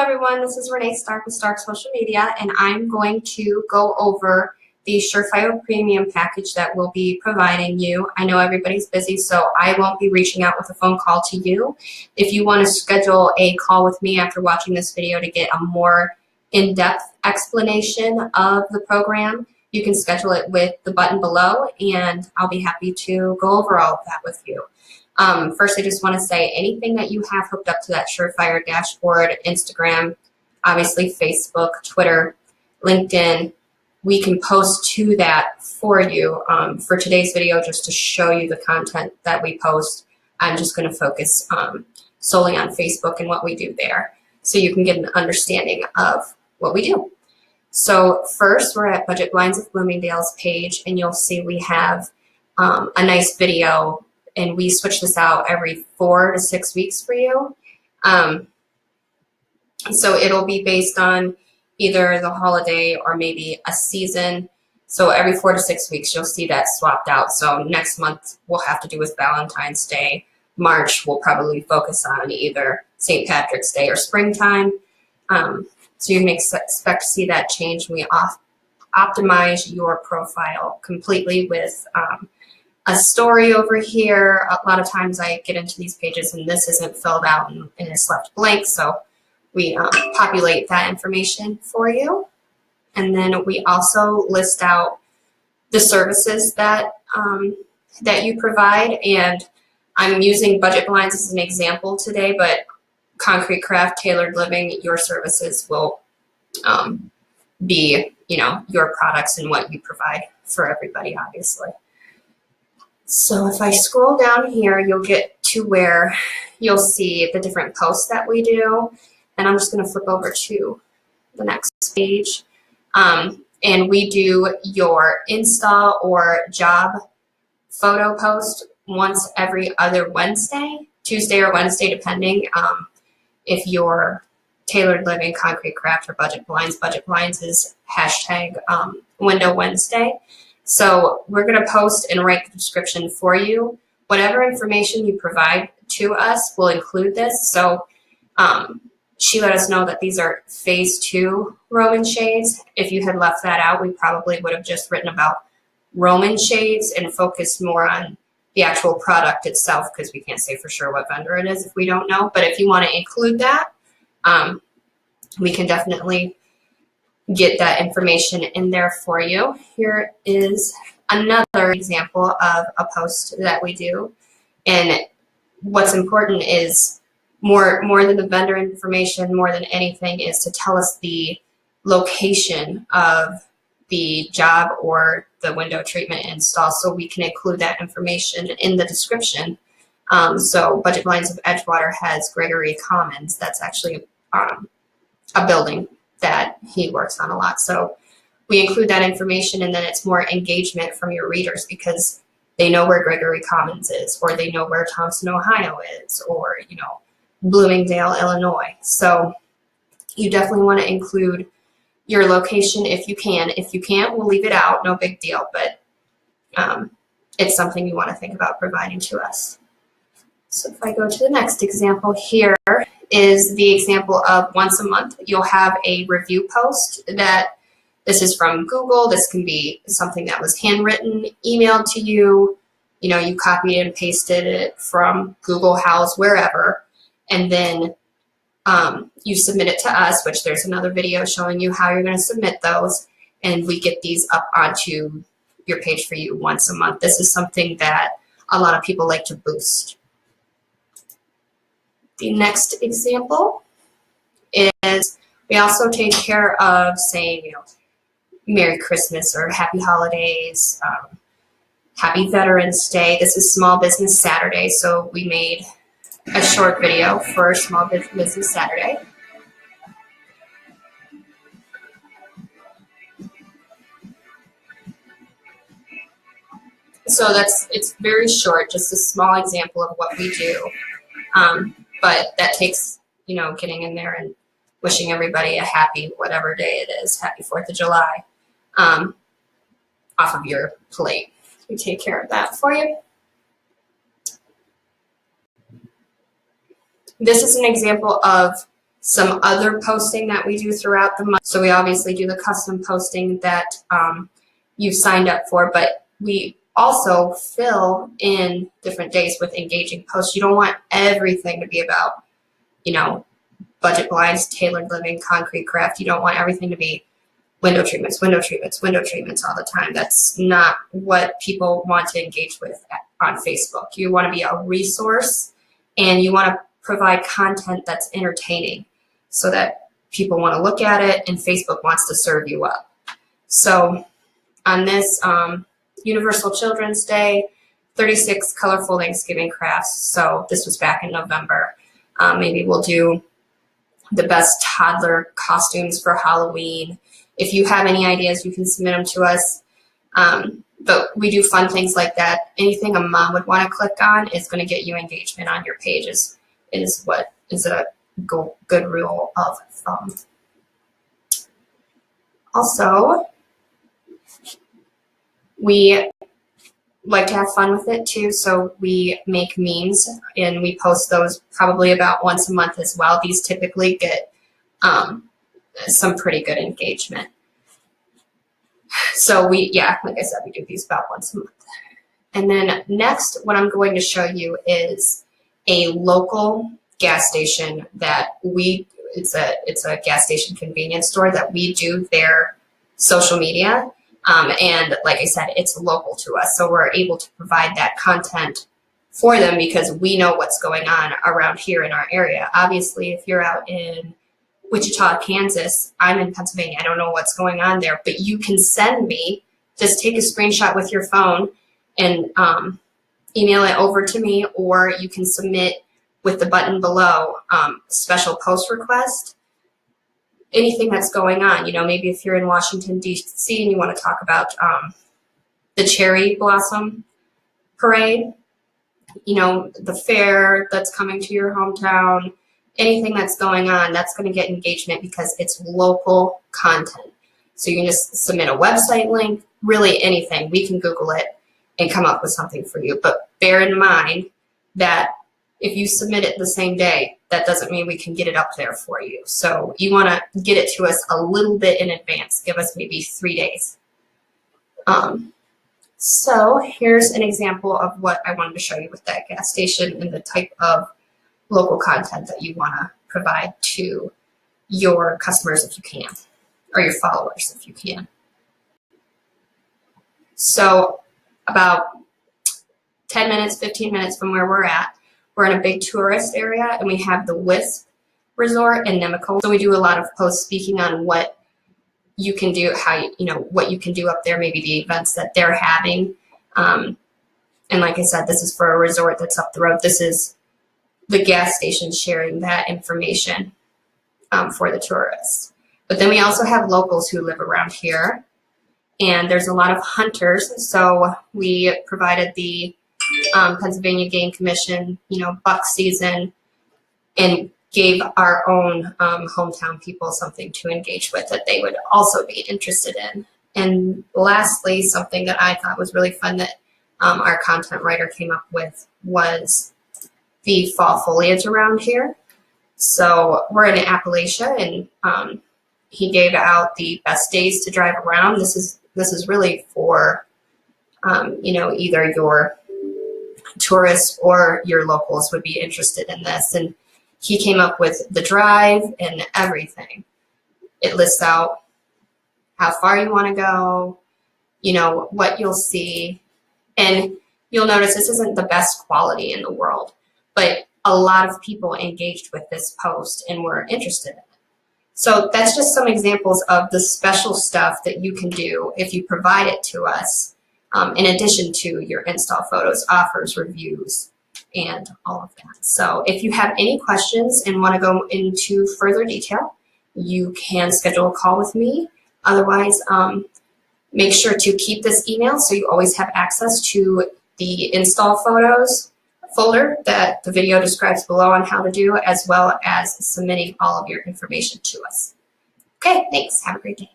everyone, this is Renee Stark with Stark Social Media, and I'm going to go over the Surefire Premium package that we'll be providing you. I know everybody's busy, so I won't be reaching out with a phone call to you. If you want to schedule a call with me after watching this video to get a more in-depth explanation of the program, you can schedule it with the button below, and I'll be happy to go over all of that with you. First, I just want to say anything that you have hooked up to that Surefire dashboard, Instagram, obviously Facebook, Twitter, LinkedIn, we can post to that for you. For today's video, just to show you the content that we post, I'm just going to focus solely on Facebook and what we do there, so you can get an understanding of what we do. So first, we're at Budget Blinds of Bloomingdale's page, and you'll see we have a nice video, and we switch this out every 4 to 6 weeks for you. So it'll be based on either the holiday or maybe a season. So every 4 to 6 weeks, you'll see that swapped out. So next month, we'll have to do with Valentine's Day. March, we'll probably focus on either St. Patrick's Day or springtime. So you may expect to see that change. We optimize your profile completely with a story over here. A lot of times I get into these pages and this isn't filled out and it's left blank, so we populate that information for you. And then we also list out the services that that you provide, and I'm using Budget Blinds as an example today, but Concrete Craft, Tailored Living, your services will be, your products and what you provide for everybody, obviously. So if I scroll down here, you'll get to where you'll see the different posts that we do. And I'm just going to flip over to the next page. And we do your install or job photo post once every other Wednesday, Tuesday or Wednesday, depending if you're Tailored Living, Concrete Craft, or Budget Blinds. Budget Blinds is hashtag Window Wednesday. So we're going to post and write the description for you. Whatever information you provide to us will include this. So she let us know that these are phase 2 Roman shades. If you had left that out, we probably would have just written about Roman shades and focused more on the actual product itself, because we can't say for sure what vendor it is if we don't know. But if you want to include that, we can definitely get that information in there for you. Here is another example of a post that we do. And what's important is more than the vendor information, more than anything, is to tell us the location of the job or the window treatment install, so we can include that information in the description. So Budget Blinds of Edgewater has Gregory Commons. That's actually a building that he works on a lot. So we include that information, and then it's more engagement from your readers because they know where Gregory Commons is, or they know where Thompson, Ohio is, or, Bloomingdale, Illinois. So you definitely want to include your location if you can. If you can't, we'll leave it out, no big deal, but it's something you want to think about providing to us. So if I go to the next example, here is the example of once a month you'll have a review post. That this is from Google. This can be something that was handwritten, emailed to you. You copied and pasted it from Google House, wherever, and then you submit it to us, which there's another video showing you how you're going to submit those, and we get these up onto your page for you once a month. This is something that a lot of people like to boost. The next example is we also take care of saying, Merry Christmas or Happy Holidays, Happy Veterans Day. This is Small Business Saturday, so we made a short video for Small Business Saturday. So it's very short, just a small example of what we do. But that takes, getting in there and wishing everybody a happy whatever day it is, happy 4th of July, off of your plate. We take care of that for you. This is an example of some other posting that we do throughout the month. So we obviously do the custom posting that you've signed up for, but we also fill in different days with engaging posts. You don't want everything to be about, you know, budget blinds, tailored living, concrete craft. You don't want everything to be window treatments, window treatments, window treatments all the time. That's not what people want to engage with on Facebook. You want to be a resource, and you want to provide content that's entertaining so that people want to look at it and Facebook wants to serve you up. So on this Universal Children's Day, 36 colorful Thanksgiving crafts. So this was back in November. Maybe we'll do the best toddler costumes for Halloween. If you have any ideas, you can submit them to us. But we do fun things like that. Anything a mom would want to click on is going to get you engagement on your pages, is what is a good rule of thumb. Also, we like to have fun with it too, so we make memes and we post those probably about once a month as well. These typically get some pretty good engagement. So like I said, we do these about once a month. And then next, what I'm going to show you is a local gas station that it's a gas station convenience store that we do their social media. And like I said, it's local to us. So we're able to provide that content for them because we know what's going on around here in our area. Obviously, if you're out in Wichita, Kansas, I'm in Pennsylvania. I don't know what's going on there, but you can send me, just take a screenshot with your phone and email it over to me, or you can submit with the button below, special post request, anything that's going on. You know, maybe if you're in Washington, D.C. and you want to talk about the cherry blossom parade, you know, the fair that's coming to your hometown, anything that's going on, that's going to get engagement because it's local content. So you can just submit a website link, really anything. We can Google it and come up with something for you. But bear in mind that if you submit it the same day, that doesn't mean we can get it up there for you. So you want to get it to us a little bit in advance. Give us maybe 3 days. So here's an example of what I wanted to show you with that gas station and the type of local content that you want to provide to your customers if you can, or your followers if you can. So about 10 minutes, 15 minutes from where we're at, we're in a big tourist area, and we have the Wisp Resort in Nemacolin. So we do a lot of posts speaking on what you can do, what you can do up there, maybe the events that they're having. And like I said, this is for a resort that's up the road. This is the gas station sharing that information for the tourists. But then we also have locals who live around here, and there's a lot of hunters. So we provided the Pennsylvania Game Commission, buck season, and gave our own hometown people something to engage with that they would also be interested in. And lastly, something that I thought was really fun that our content writer came up with was the fall foliage around here. So we're in Appalachia, and he gave out the best days to drive around. This is really for either your tourists or your locals would be interested in this. And he came up with the drive and everything. It lists out how far you want to go, what you'll see. And you'll notice this isn't the best quality in the world, but a lot of people engaged with this post and were interested in it. So that's just some examples of the special stuff that you can do if you provide it to us, in addition to your install photos, offers, reviews, and all of that. So if you have any questions and want to go into further detail, you can schedule a call with me. Otherwise, make sure to keep this email so you always have access to the install photos folder that the video describes below on how to do, as well as submitting all of your information to us. Okay, thanks. Have a great day.